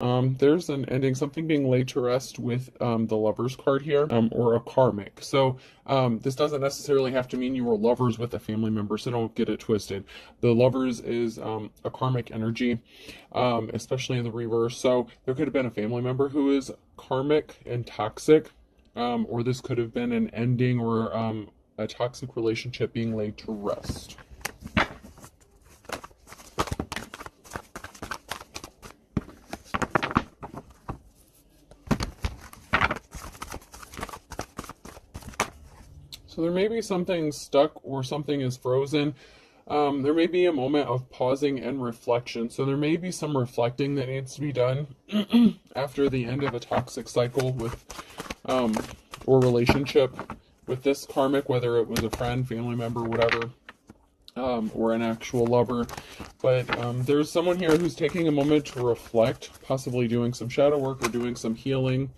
There's an ending, something being laid to rest with the Lovers card here, or a karmic. So this doesn't necessarily have to mean you were lovers with a family member, so don't get it twisted. The Lovers is a karmic energy, especially in the reverse. So there could have been a family member who is karmic and toxic, or this could have been an ending or a toxic relationship being laid to rest. So there may be something stuck or something is frozen. There may be a moment of pausing and reflection. So there may be some reflecting that needs to be done after the end of a toxic cycle with or relationship with this karmic, whether it was a friend, family member, whatever, or an actual lover. But there's someone here who's taking a moment to reflect, possibly doing some shadow work or doing some healing.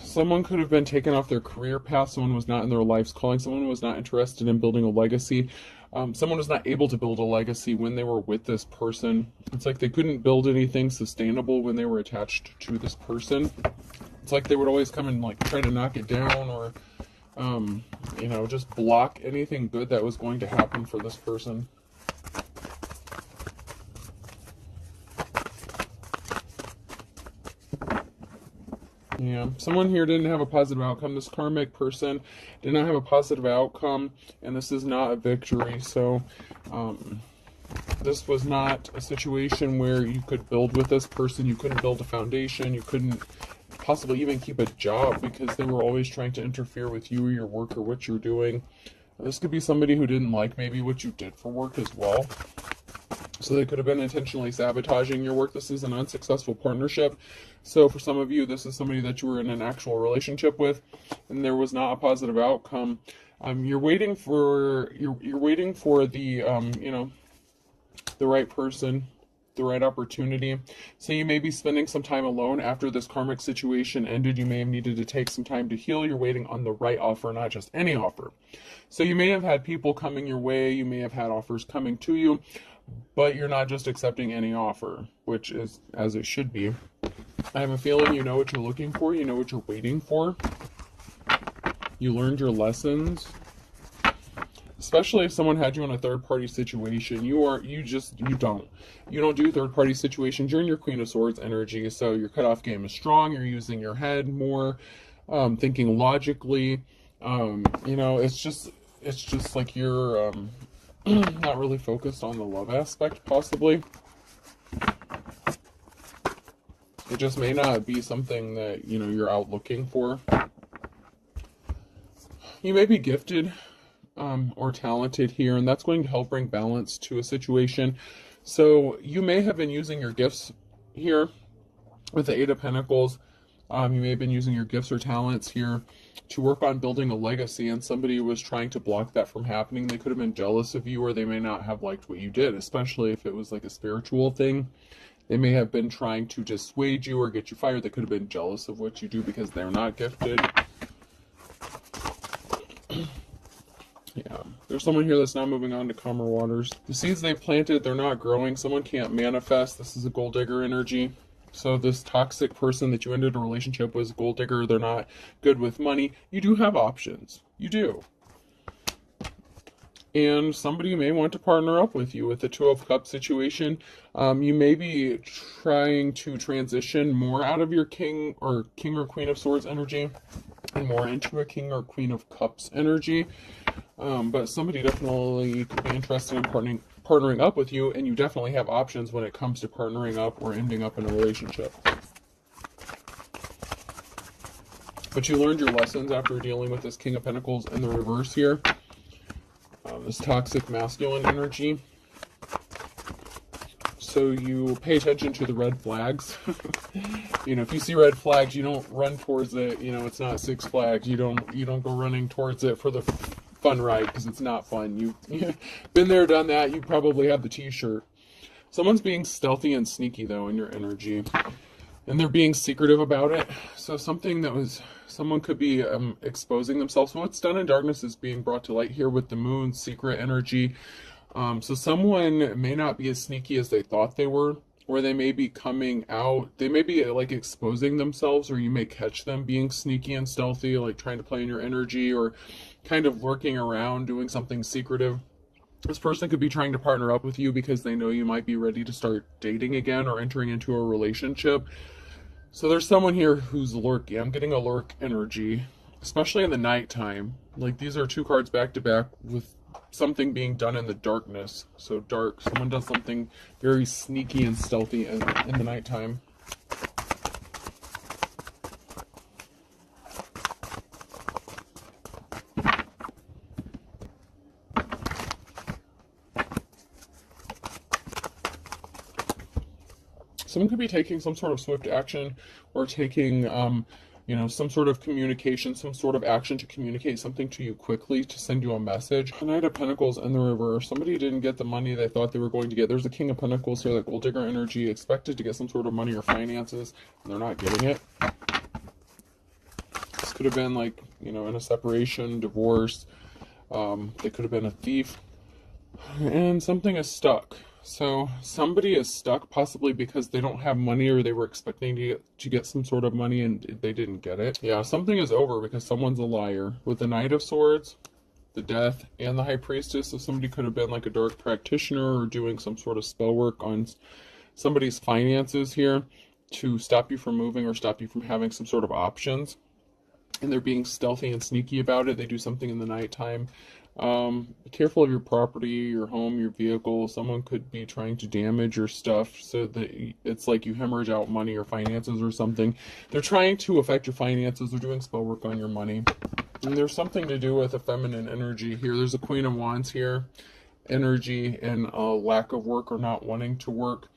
Someone could have been taken off their career path. Someone was not in their life's calling. Someone was not interested in building a legacy. Someone was not able to build a legacy when they were with this person. It's like they couldn't build anything sustainable when they were attached to this person. It's like they would always come and like try to knock it down or, you know, just block anything good that was going to happen for this person. Yeah, someone here didn't have a positive outcome. This karmic person did not have a positive outcome, and this is not a victory. So, this was not a situation where you could build with this person. You couldn't build a foundation. You couldn't possibly even keep a job because they were always trying to interfere with you or your work or what you're doing. This could be somebody who didn't like maybe what you did for work as well. So they could have been intentionally sabotaging your work. This is an unsuccessful partnership. So for some of you, this is somebody that you were in an actual relationship with, and there was not a positive outcome. You're waiting for you're waiting for the you know, the right person, the right opportunity. So you may be spending some time alone after this karmic situation ended. You may have needed to take some time to heal. You're waiting on the right offer, not just any offer. So you may have had people coming your way. You may have had offers coming to you, but you're not just accepting any offer, which is as it should be. I have a feeling you know what you're looking for. You know what you're waiting for. You learned your lessons. Especially if someone had you in a third-party situation, you don't do third-party situations. You're in your Queen of Swords energy, so your cutoff game is strong. You're using your head more, thinking logically. You know, it's just like you're not really focused on the love aspect, possibly. It just may not be something that, you know, you're out looking for. You may be gifted or talented here, and that's going to help bring balance to a situation. So you may have been using your gifts here with the Eight of Pentacles. You may have been using your gifts or talents here to work on building a legacy, and somebody was trying to block that from happening. They could have been jealous of you, or they may not have liked what you did, especially if it was like a spiritual thing. They may have been trying to dissuade you or get you fired. They could have been jealous of what you do because they're not gifted. Yeah, there's someone here that's now moving on to calmer waters. The seeds they planted, they're not growing. Someone can't manifest. This is a gold digger energy. So this toxic person that you ended a relationship with, gold digger, they're not good with money. You do have options. You do. And somebody may want to partner up with you with the Two of Cups situation. You may be trying to transition more out of your King or Queen of Swords energy and more into a King or Queen of Cups energy. But somebody definitely could be interested in partnering up with you, and you definitely have options when it comes to partnering up or ending up in a relationship. But you learned your lessons after dealing with this King of Pentacles in the reverse here. This toxic masculine energy. So you pay attention to the red flags. You know, if you see red flags, you don't run towards it. You know, it's not Six Flags. You don't go running towards it for the fun ride because it's not fun. You've been there, done that. You probably have the t-shirt. Someone's being stealthy and sneaky though in your energy, and they're being secretive about it. So someone could be exposing themselves. So what's done in darkness is being brought to light here with the moon's secret energy. So someone may not be as sneaky as they thought they were. or they may be coming out, they may be like exposing themselves, or you may catch them being sneaky and stealthy, like trying to play in your energy, or kind of lurking around doing something secretive. This person could be trying to partner up with you because they know you might be ready to start dating again or entering into a relationship. So there's someone here who's lurking. I'm getting a lurk energy, especially in the nighttime. Like, these are two cards back to back with something being done in the darkness. So dark. Someone does something very sneaky and stealthy in the nighttime. Someone could be taking some sort of swift action, or taking, some sort of communication, some sort of action to communicate something to you quickly, to send you a message. The Knight of Pentacles in the reverse. Somebody didn't get the money they thought they were going to get. There's a King of Pentacles here, that gold digger energy, expected to get some sort of money or finances, and they're not getting it. This could have been like, in a separation, divorce. They could have been a thief. And something is stuck. So somebody is stuck, possibly because they don't have money, or they were expecting to get some sort of money and they didn't get it. Yeah, something is over because someone's a liar. With the Knight of Swords, the Death, and the High Priestess, so somebody could have been like a dark practitioner or doing some sort of spell work on somebody's finances here to stop you from moving or stop you from having some sort of options. And they're being stealthy and sneaky about it. They do something in the nighttime. Be careful of your property, your home, your vehicle. Someone could be trying to damage your stuff so that it's like you hemorrhage out money or finances or something. They're trying to affect your finances. They're doing spell work on your money. And there's something to do with a feminine energy here. There's a Queen of Wands here. Energy and a lack of work or not wanting to work.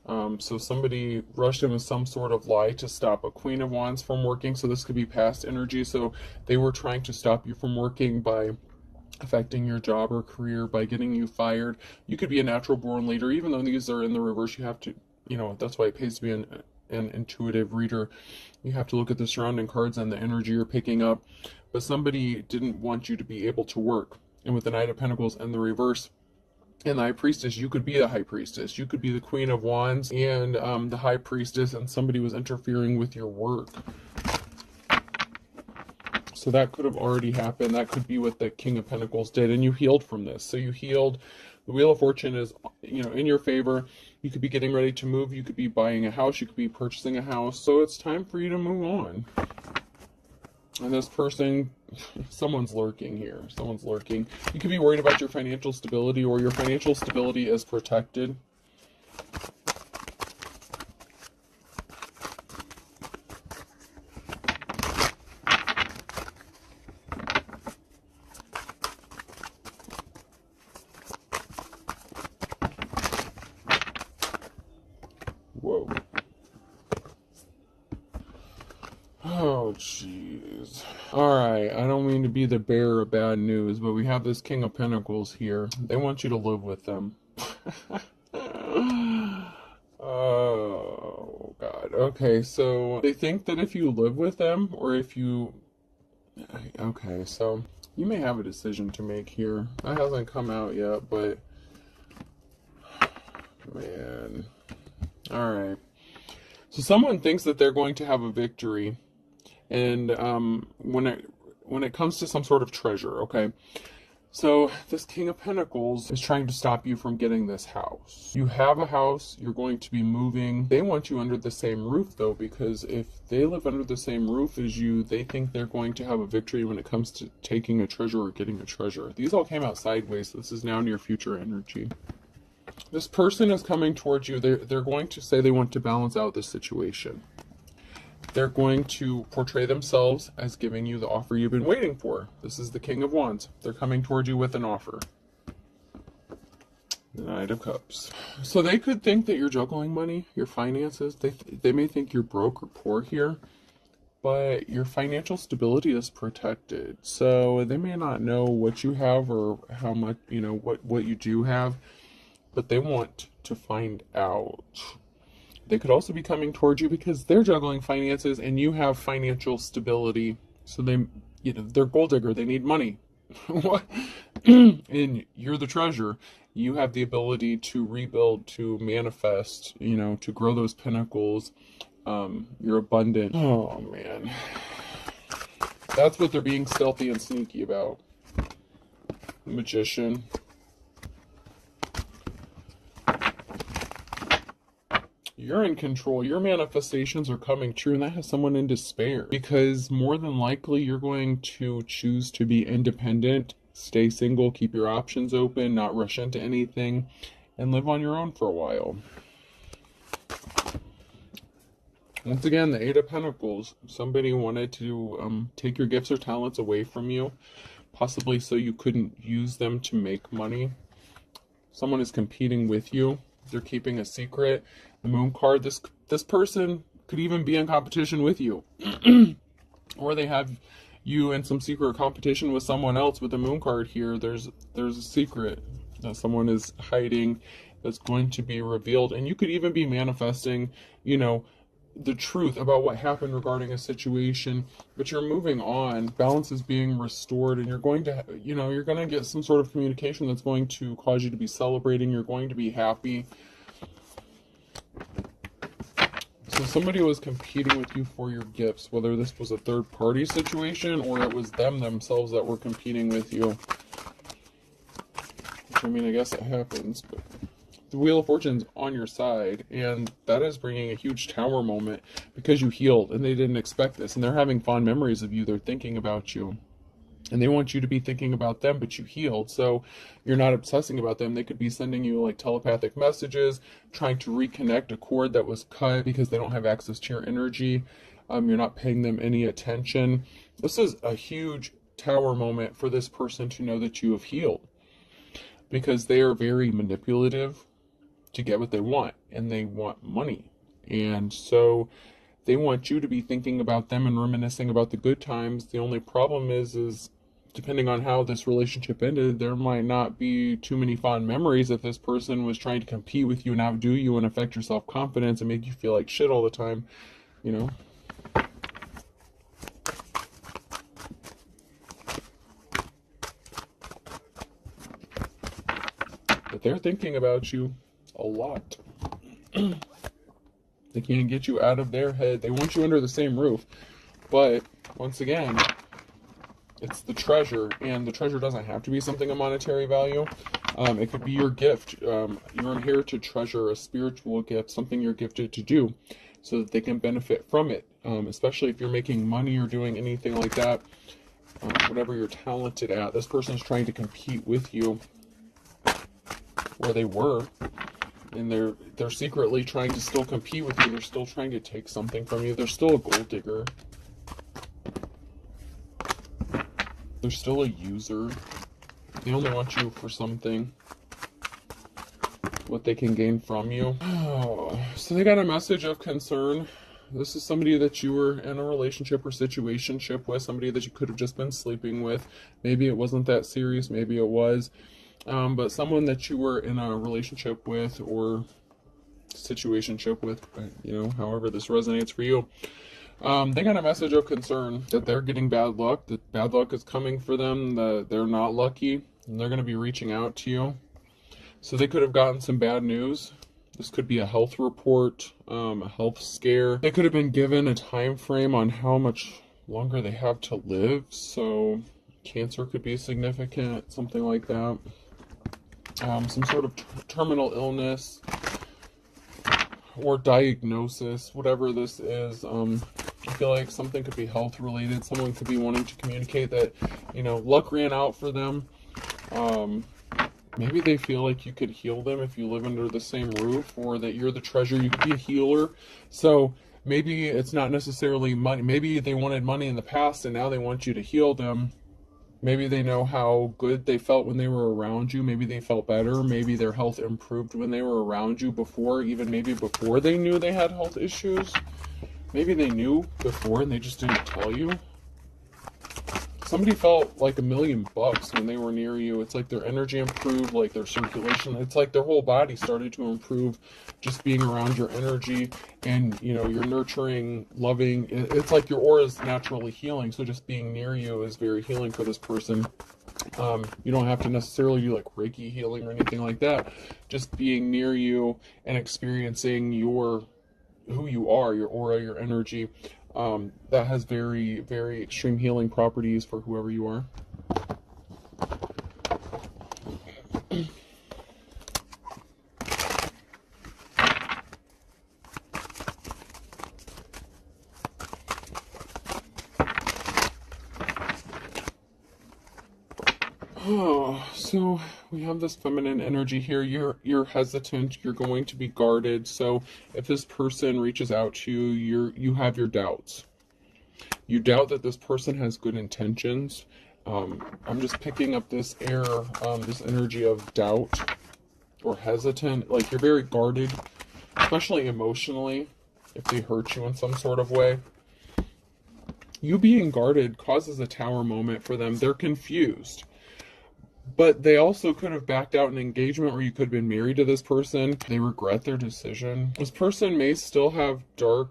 So somebody rushed in with some sort of lie to stop a Queen of Wands from working. So this could be past energy. So they were trying to stop you from working by affecting your job or career, by getting you fired. You could be a natural born leader. Even though these are in the reverse, you have to, that's why it pays to be an intuitive reader. You have to look at the surrounding cards and the energy you're picking up. But somebody didn't want you to be able to work. And with the Knight of Pentacles and the reverse, and the High Priestess, you could be the High Priestess. You could be the Queen of Wands and the High Priestess, and somebody was interfering with your work. So that could have already happened. That could be what the King of Pentacles did, and you healed from this. So you healed. The Wheel of Fortune is, in your favor. You could be getting ready to move. You could be buying a house. You could be purchasing a house. So it's time for you to move on. And this person, someone's lurking here. Someone's lurking. You could be worried about your financial stability, or your financial stability is protected. Whoa. Oh, jeez. Alright, I don't mean to be the bearer of bad news, but we have this King of Pentacles here. They want you to live with them. Oh, God. Okay, so they think that if you live with them, or if you... Okay, so you may have a decision to make here. That hasn't come out yet, but... Man. Alright. So someone thinks that they're going to have a victory. And when it comes to some sort of treasure, okay? So this King of Pentacles is trying to stop you from getting this house. You have a house, you're going to be moving. They want you under the same roof, though, because if they live under the same roof as you, they think they're going to have a victory when it comes to taking a treasure or getting a treasure. These all came out sideways, so this is now near future energy. This person is coming towards you. They're going to say they want to balance out this situation. They're going to portray themselves as giving you the offer you've been waiting for. This is the King of Wands. They're coming towards you with an offer. The Knight of Cups. So they could think that you're juggling money, your finances. They may think you're broke or poor here, but your financial stability is protected. So they may not know what you have or how much, what you do have, but they want to find out. They could also be coming towards you because they're juggling finances and you have financial stability. So they're gold digger. They need money. What? And you're the treasure. You have the ability to rebuild, to manifest, you know, to grow those pinnacles. You're abundant. Oh, man. That's what they're being stealthy and sneaky about. Magician. You're in control. Your manifestations are coming true, and that has someone in despair. Because more than likely, you're going to choose to be independent, stay single, keep your options open, not rush into anything, and live on your own for a while. Once again, the Eight of Pentacles. Somebody wanted to take your gifts or talents away from you, possibly so you couldn't use them to make money. Someone is competing with you. They're keeping a secret. The Moon card, this person could even be in competition with you. Or they have you in some secret competition with someone else. With the Moon card here, there's a secret that someone is hiding that's going to be revealed. And you could even be manifesting, you know, the truth about what happened regarding a situation, but you're moving on. Balance is being restored, and you're going to, you know, you're going to get some sort of communication that's going to cause you to be celebrating. You're going to be happy. So somebody was competing with you for your gifts, whether this was a third party situation or it was them themselves that were competing with you. Which, I mean, I guess it happens, but the Wheel of Fortune's on your side, and that is bringing a huge Tower moment because you healed, and they didn't expect this, and they're having fond memories of you. They're thinking about you, and they want you to be thinking about them, but you healed, so you're not obsessing about them. They could be sending you like telepathic messages, trying to reconnect a cord that was cut because they don't have access to your energy. You're not paying them any attention. This is a huge Tower moment for this person to know that you have healed, because they are very manipulative to get what they want, and they want money. And so they want you to be thinking about them and reminiscing about the good times. The only problem is depending on how this relationship ended, there might not be too many fond memories if this person was trying to compete with you and outdo you and affect your self-confidence and make you feel like shit all the time, you know. But they're thinking about you a lot. They can't get you out of their head. They want you under the same roof. But once again, it's the treasure, and the treasure doesn't have to be something of monetary value. It could be your gift, your inherited treasure, a spiritual gift, something you're gifted to do so that they can benefit from it. Especially if you're making money or doing anything like that, whatever you're talented at. This person's trying to compete with you, where they were, and they're secretly trying to still compete with you. They're still trying to take something from you. They're still a gold digger. They're still a user. They only want you for something, what they can gain from you. Oh, so they got a message of concern. This is somebody that you were in a relationship or situationship with, somebody that you could have just been sleeping with. Maybe it wasn't that serious, maybe it was. But someone that you were in a relationship with or situationship with, you know, however this resonates for you. They got a message of concern that they're getting bad luck, that bad luck is coming for them, that they're not lucky, and they're going to be reaching out to you. So they could have gotten some bad news. This could be a health report, a health scare. They could have been given a time frame on how much longer they have to live. So cancer could be significant, something like that. Some sort of terminal illness or diagnosis, whatever this is. I feel like something could be health related. Someone could be wanting to communicate that, you know, luck ran out for them. Maybe they feel like you could heal them if you live under the same roof, or that you're the treasure. You could be a healer. So maybe it's not necessarily money. Maybe they wanted money in the past and now they want you to heal them. Maybe they know how good they felt when they were around you. Maybe they felt better. Maybe their health improved when they were around you before, even maybe before they knew they had health issues. Maybe they knew before and they just didn't tell you. Somebody felt like $1,000,000 when they were near you. It's like their energy improved, like their circulation. It's like their whole body started to improve just being around your energy, and, you know, you're nurturing, loving. It's like your aura is naturally healing. So just being near you is very healing for this person. You don't have to necessarily do like Reiki healing or anything like that. Just being near you and experiencing who you are, your aura, your energy, that has very, very extreme healing properties for whoever you are. Oh, so we have this feminine energy here. You're hesitant. You're going to be guarded. So if this person reaches out to you, you have your doubts. You doubt that this person has good intentions. I'm just picking up this air, this energy of doubt or hesitant. Like you're very guarded, especially emotionally, if they hurt you in some sort of way. You being guarded causes a tower moment for them. They're confused. But they also could have backed out an engagement where you could have been married to this person. They regret their decision. This person may still have dark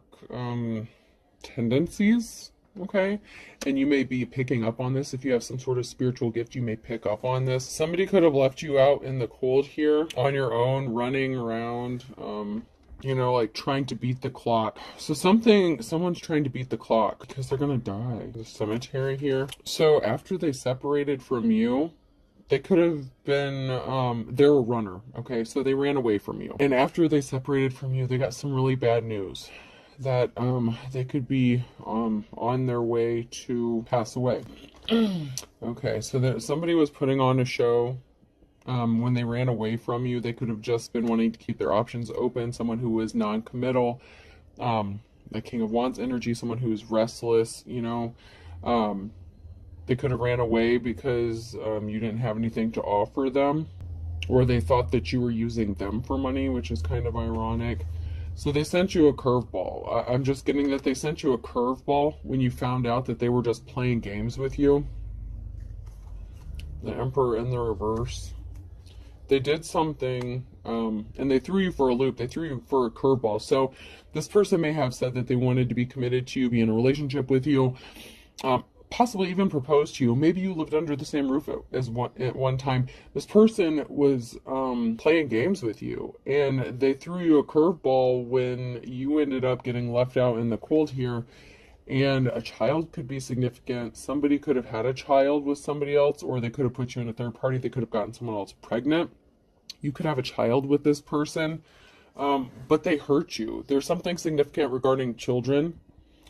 tendencies, okay? And you may be picking up on this. If you have some sort of spiritual gift, you may pick up on this. Somebody could have left you out in the cold here on your own, running around, you know, like trying to beat the clock. So someone's trying to beat the clock because they're gonna die. The cemetery here. So after they separated from you, they could have been, they're a runner, okay? So they ran away from you. And after they separated from you, they got some really bad news that they could be on their way to pass away. Okay, so somebody was putting on a show. When they ran away from you, they could have just been wanting to keep their options open. Someone who was non-committal, the King of Wands energy, someone who is restless, you know. They could have ran away because you didn't have anything to offer them, or they thought that you were using them for money, which is kind of ironic. So they sent you a curveball. I'm just getting that they sent you a curveball when you found out that they were just playing games with you. The Emperor in the reverse. They did something, and they threw you for a loop. They threw you for a curveball. So this person may have said that they wanted to be committed to you, be in a relationship with you, possibly even propose to you. Maybe you lived under the same roof at one time. This person was playing games with you, and they threw you a curveball when you ended up getting left out in the cold here. And a child could be significant. Somebody could have had a child with somebody else, or they could have put you in a third party. They could have gotten someone else pregnant. You could have a child with this person, but they hurt you. There's something significant regarding children.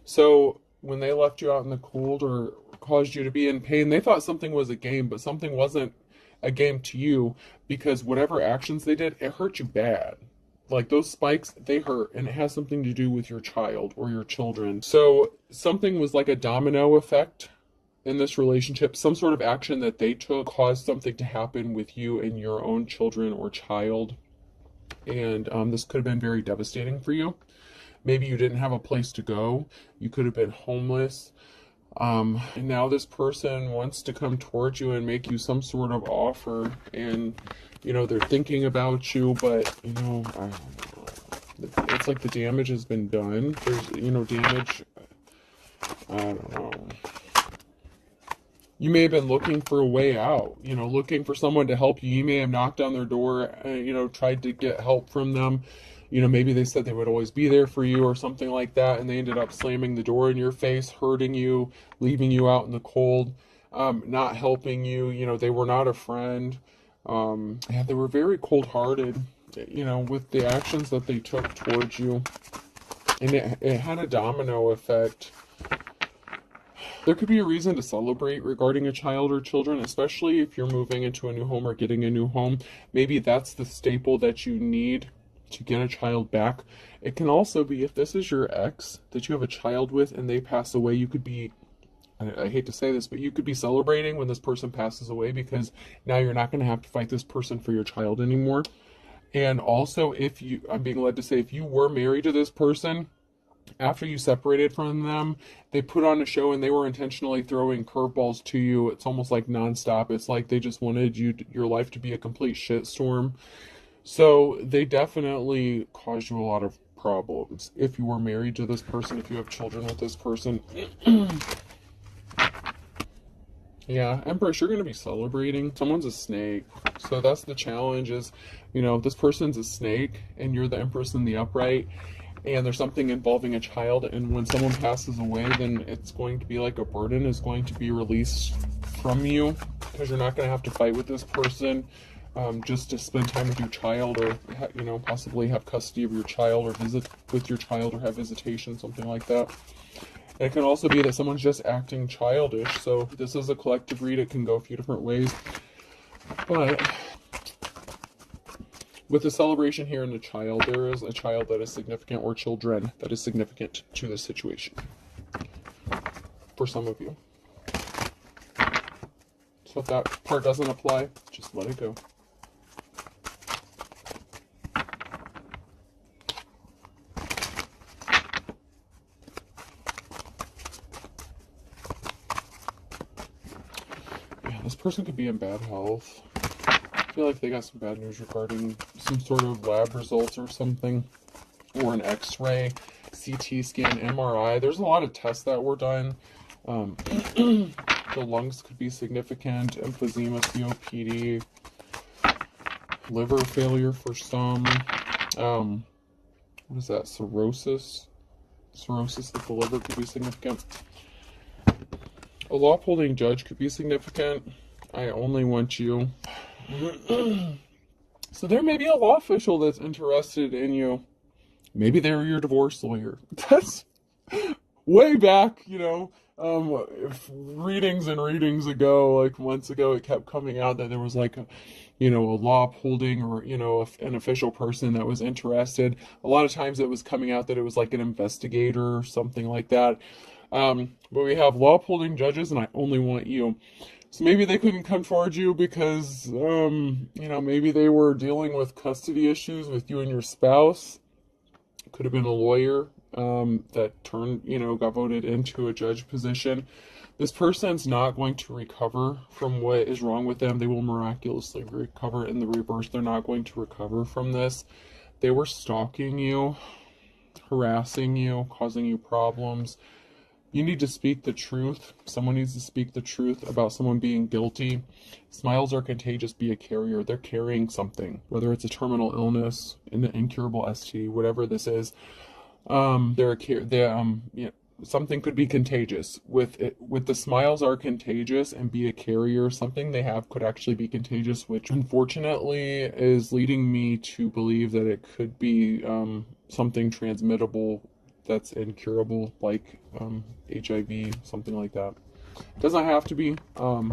So when they left you out in the cold or caused you to be in pain, they thought something was a game, but something wasn't a game to you, because whatever actions they did, it hurt you bad. Like those spikes, they hurt, and it has something to do with your child or your children. So something was like a domino effect in this relationship. Some sort of action that they took caused something to happen with you and your own children or child. And this could have been very devastating for you. Maybe you didn't have a place to go. You could have been homeless. And now this person wants to come towards you and make you some sort of offer. And, you know, they're thinking about you, but, you know, I don't know. It's like the damage has been done. There's, you know, damage. I don't know. You may have been looking for a way out, you know, looking for someone to help you. You may have knocked on their door, you know, tried to get help from them. You know, maybe they said they would always be there for you or something like that, and they ended up slamming the door in your face, hurting you, leaving you out in the cold, not helping you. You know, they were not a friend. Yeah, they were very cold-hearted, you know, with the actions that they took towards you. And it had a domino effect. There could be a reason to celebrate regarding a child or children, especially if you're moving into a new home or getting a new home. Maybe that's the staple that you need to get a child back. It can also be, if this is your ex that you have a child with and they pass away, you could be, I hate to say this, but you could be celebrating when this person passes away, because now you're not going to have to fight this person for your child anymore. And also, I'm being led to say, if you were married to this person, after you separated from them, they put on a show and they were intentionally throwing curveballs to you. It's almost like nonstop. It's like they just wanted your life to be a complete shitstorm. So they definitely caused you a lot of problems. If you were married to this person, if you have children with this person. Yeah, Empress, you're going to be celebrating. Someone's a snake. So that's the challenge is, this person's a snake and you're the Empress in the upright and there's something involving a child. And when someone passes away, then it's going to be like a burden is going to be released from you because you're not going to have to fight with this person just to spend time with your child or, possibly have custody of your child or visit with your child or have visitation, something like that. It can also be that someone's just acting childish. So this is a collective read. It can go a few different ways. But with the celebration here in the child, there is a child that is significant or children that is significant to this situation. For some of you. So if that part doesn't apply, just let it go. This person could be in bad health. I feel like they got some bad news regarding some sort of lab results or something. Or an x-ray, CT scan, MRI. There's a lot of tests that were done. The lungs could be significant. Emphysema, COPD. Liver failure for some. What is that? Cirrhosis? Cirrhosis of the liver could be significant. A law-upholding judge could be significant. I only want you. So there may be a law official that's interested in you. Maybe they're your divorce lawyer. That's way back, if readings and readings ago, like months ago, it kept coming out that there was like a law upholding or, an official person that was interested. A lot of times it was coming out that it was like an investigator or something like that. But we have law upholding judges and I only want you. So maybe they couldn't come forward you because, maybe they were dealing with custody issues with you and your spouse. Could have been a lawyer that got voted into a judge position. This person's not going to recover from what is wrong with them. They will miraculously recover in the reverse. They're not going to recover from this. They were stalking you, harassing you, causing you problems. You need to speak the truth. Someone needs to speak the truth about someone being guilty. Smiles are contagious. Be a carrier. They're carrying something, whether it's a terminal illness, an incurable STD, whatever this is. Something could be contagious. With the smiles are contagious and be a carrier. Something they have could actually be contagious, which unfortunately is leading me to believe that it could be something transmittable that's incurable, like HIV, something like that. Doesn't have to be, but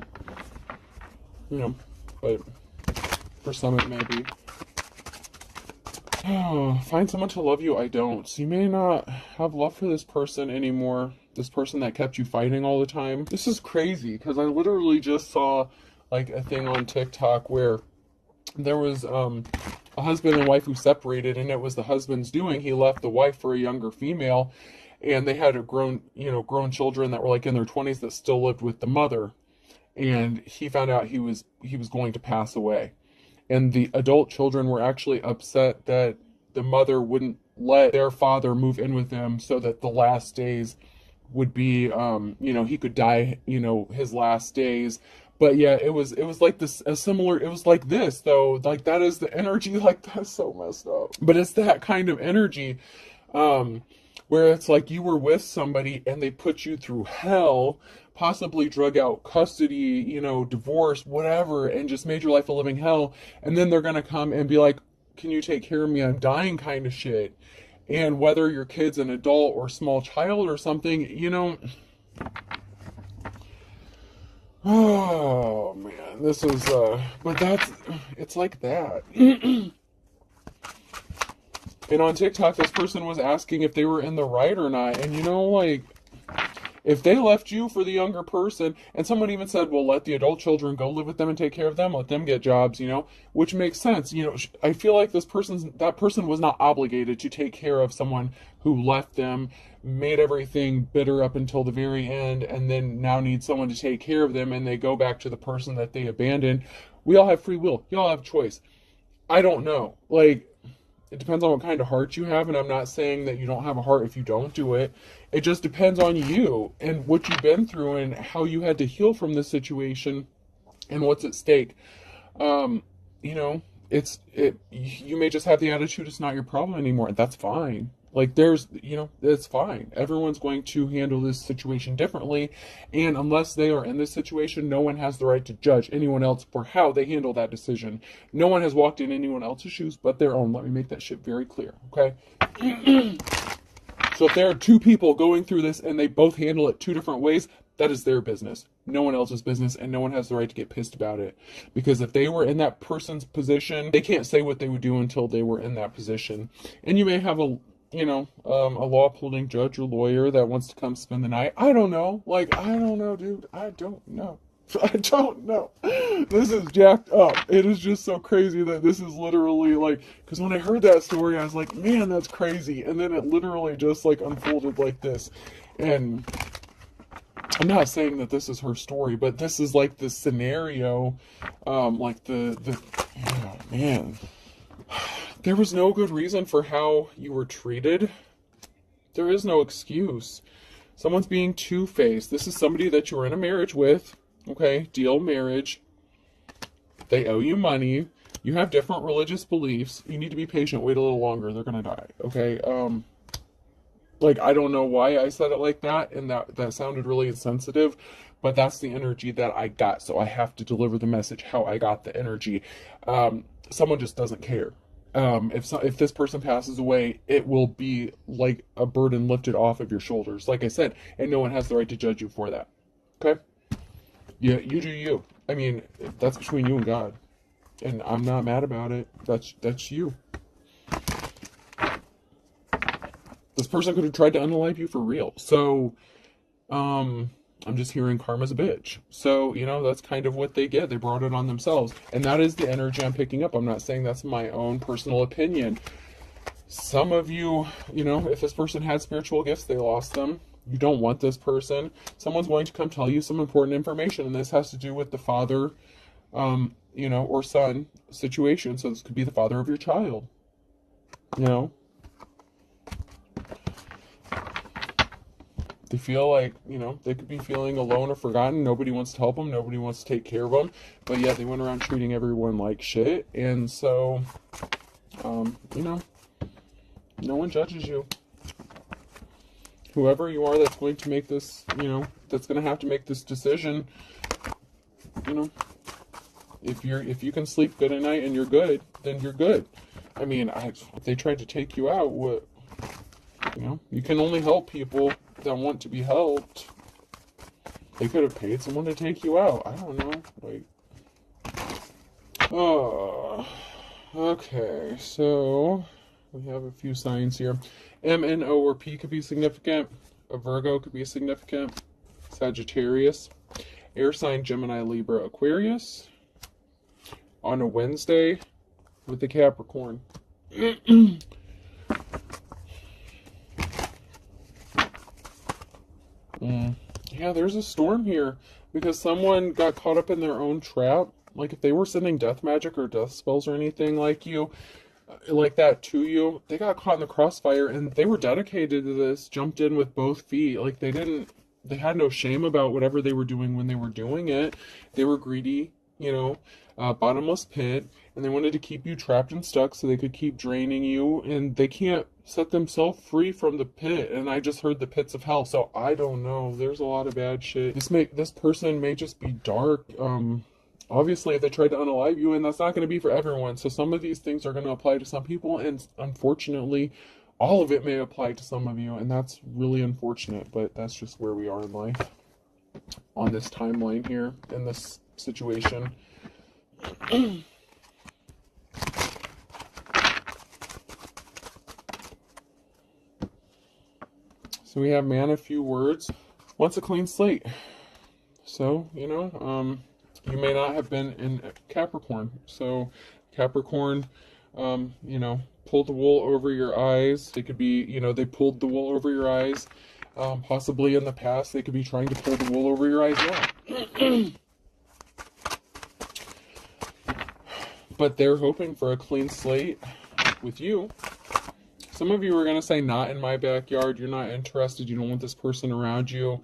for some it may be. Find someone to love you. I don't. So you may not have love for this person anymore. This person that kept you fighting all the time. This is crazy because I literally just saw like a thing on TikTok where there was a husband and wife who separated, and it was the husband's doing. He left the wife for a younger female, and they had grown children that were like in their 20s that still lived with the mother. And he found out he was going to pass away. And the adult children were actually upset that the mother wouldn't let their father move in with them so that the last days would be, he could die, his last days. But yeah, it was like this, it was like this, though. Like, that is the energy, like, that's so messed up. But it's that kind of energy, where it's like you were with somebody and they put you through hell, possibly drug out custody, divorce, whatever, and just made your life a living hell. And then they're going to come and be like, can you take care of me? I'm dying kind of shit. And whether your kid's an adult or small child or something, oh man, this is, but it's like that. And on TikTok, this person was asking if they were in the right or not. And if they left you for the younger person, and someone even said, well, let the adult children go live with them and take care of them, let them get jobs, which makes sense. I feel like that person was not obligated to take care of someone who left them, made everything bitter up until the very end, and then now needs someone to take care of them, and they go back to the person that they abandoned. We all have free will. You all have choice. I don't know. It depends on what kind of heart you have, and I'm not saying that you don't have a heart if you don't do it. It just depends on you and what you've been through and how you had to heal from this situation and what's at stake. You know, you may just have the attitude it's not your problem anymore, and that's fine. Like, it's fine. Everyone's going to handle this situation differently, and unless they are in this situation, no one has the right to judge anyone else for how they handle that decision. No one has walked in anyone else's shoes but their own. Let me make that shit very clear, okay? So if there are two people going through this and they both handle it two different ways, that is their business. No one else's business, and no one has the right to get pissed about it. Because if they were in that person's position, they can't say what they would do until they were in that position. And you may have a law-upholding judge or lawyer that wants to come spend the night. I don't know. Like, I don't know, dude. I don't know. I don't know. This is jacked up. It is just so crazy that this is literally like, because when I heard that story, I was like, man, that's crazy. And then it literally just like unfolded like this. And I'm not saying that this is her story, but this is like the scenario, like oh, man. There was no good reason for how you were treated. There is no excuse. Someone's being two-faced. This is somebody that you were in a marriage with. Okay, deal marriage. They owe you money. You have different religious beliefs. You need to be patient. Wait a little longer. They're gonna die. Okay. Like, I don't know why I said it like that, and that sounded really insensitive, but that's the energy that I got. So I have to deliver the message how I got the energy. Someone just doesn't care. If this person passes away, it will be like a burden lifted off of your shoulders, like I said, and no one has the right to judge you for that. Okay? Yeah, you do you. I mean, that's between you and God, and I'm not mad about it. That's you. This person could have tried to unalive you for real. So, I'm just hearing karma's a bitch. So, that's kind of what they get. They brought it on themselves. And that is the energy I'm picking up. I'm not saying that's my own personal opinion. Some of you, if this person had spiritual gifts, they lost them. You don't want this person. Someone's going to come tell you some important information. And this has to do with the father, or son situation. So this could be the father of your child. They feel like, they could be feeling alone or forgotten. Nobody wants to help them. Nobody wants to take care of them. But yet they went around treating everyone like shit. And so, no one judges you. Whoever you are that's going to make this, that's going to have to make this decision, if you can sleep good at night and you're good, then you're good. I mean, if they tried to take you out, what, you can only help people that want to be helped. They could have paid someone to take you out. I don't know. Okay, so we have a few signs here. M, N, O, or P could be significant. A Virgo could be significant. Sagittarius. Air sign Gemini, Libra, Aquarius. On a Wednesday with the Capricorn. Yeah, there's a storm here because someone got caught up in their own trap. Like, if they were sending death magic or death spells or anything like that to you, they got caught in the crossfire, and they were dedicated to this, jumped in with both feet. Like, they had no shame about whatever they were doing when they were doing it. They were greedy, bottomless pit, and they wanted to keep you trapped and stuck so they could keep draining you, and they can't set themselves free from the pit. And I just heard the pits of hell, so I don't know. There's a lot of bad shit. This person may just be dark. Obviously, if they tried to unalive you, and that's not going to be for everyone. So some of these things are going to apply to some people, and unfortunately, all of it may apply to some of you, and that's really unfortunate, but that's just where we are in life. On this timeline here, in this situation. So we have man of few words, wants a clean slate. So, you may not have been in Capricorn. So Capricorn, pulled the wool over your eyes. It could be, they pulled the wool over your eyes. Possibly in the past, they could be trying to pull the wool over your eyes now. But they're hoping for a clean slate. with you. Some of you are going to say, not in my backyard. You're not interested. You don't want this person around you.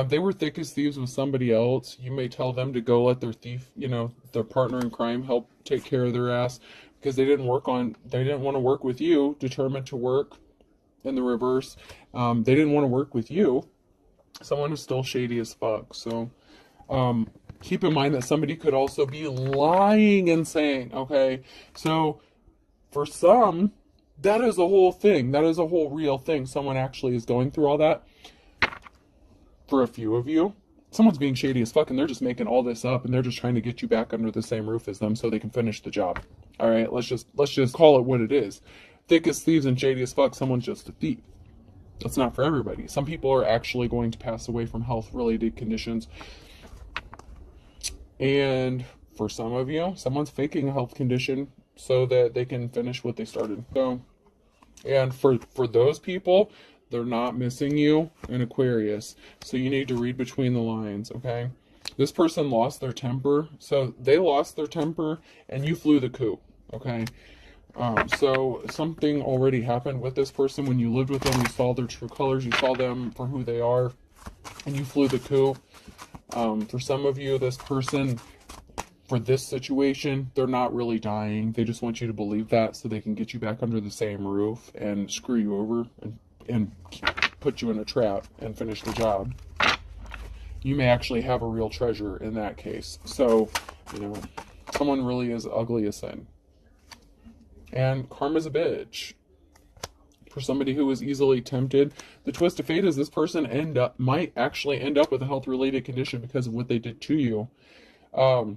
They were thick as thieves with somebody else. You may tell them to go let their thief, their partner in crime help take care of their ass, because they didn't want to work with you, determined to work in the reverse. They didn't want to work with you. Someone is still shady as fuck. So keep in mind that somebody could also be lying and saying, okay, so for some, that is a whole thing. That is a whole real thing. Someone actually is going through all that. For a few of you, someone's being shady as fuck and they're just making all this up and they're just trying to get you back under the same roof as them so they can finish the job. All right, let's just call it what it is. Thick as thieves and shady as fuck, someone's just a thief. That's not for everybody. Some people are actually going to pass away from health-related conditions. And for some of you, someone's faking a health condition so that they can finish what they started. So, and for those people, they're not missing you in Aquarius. So you need to read between the lines, okay? This person lost their temper. So they lost their temper and you flew the coop, okay? So something already happened with this person. When you lived with them, you saw their true colors. You saw them for who they are and you flew the coop. For some of you, this person, for this situation, they're not really dying. They just want you to believe that so they can get you back under the same roof and screw you over and put you in a trap and finish the job. You may actually have a real treasure in that case. So, someone really is ugly as sin. And karma's a bitch. For somebody who is easily tempted, the twist of fate is this person might actually end up with a health-related condition because of what they did to you. For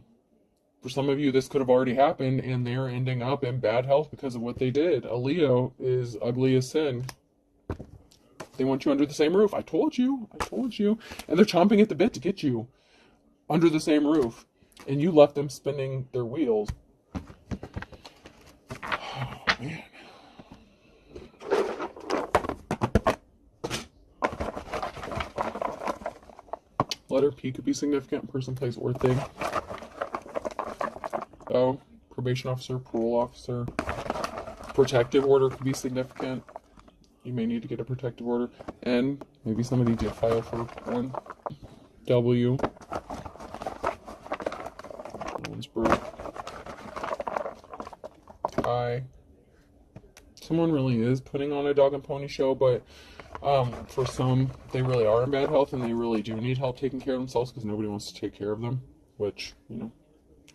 some of you, this could have already happened, and they're ending up in bad health because of what they did. A Leo is ugly as sin. They want you under the same roof. I told you. And they're chomping at the bit to get you under the same roof. And you left them spinning their wheels. Oh, man. Letter P could be significant. Person, place, or thing. O, probation officer, parole officer. Protective order could be significant. You may need to get a protective order. N, maybe somebody did file for one. W, someone's birth. I, someone really is putting on a dog and pony show, but for some, they really are in bad health and they really do need help taking care of themselves because nobody wants to take care of them, which,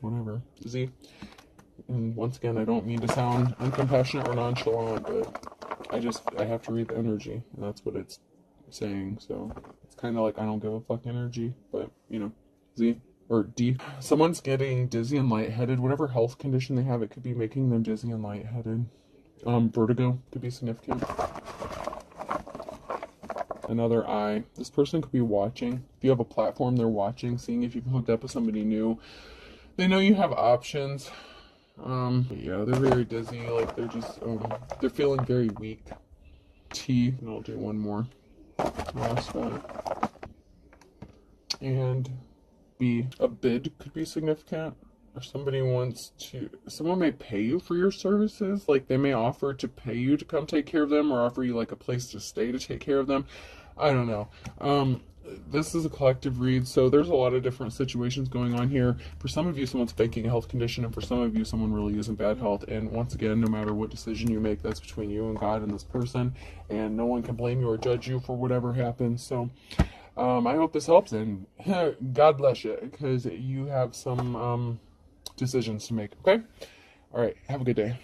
whatever. Z. And once again, I don't mean to sound uncompassionate or nonchalant, but I have to read the energy, and that's what it's saying. So it's kind of like I don't give a fuck energy, but Z or D. Someone's getting dizzy and lightheaded. Whatever health condition they have, it could be making them dizzy and lightheaded. Vertigo could be significant. Another I. This person could be watching. If you have a platform, they're watching, seeing if you've hooked up with somebody new. They know you have options. Yeah, they're very dizzy. Like they're just, they're feeling very weak. T, and I'll do one more. Last one. And B, a bid could be significant. Or someone may pay you for your services. Like they may offer to pay you to come take care of them or offer you like a place to stay to take care of them. I don't know. This is a collective read, so there's a lot of different situations going on here. For some of you, someone's faking a health condition, and for some of you, someone really is in bad health. And once again, no matter what decision you make, that's between you and God and this person, and no one can blame you or judge you for whatever happens. So I hope this helps, and God bless you, because you have some decisions to make, okay? All right, have a good day.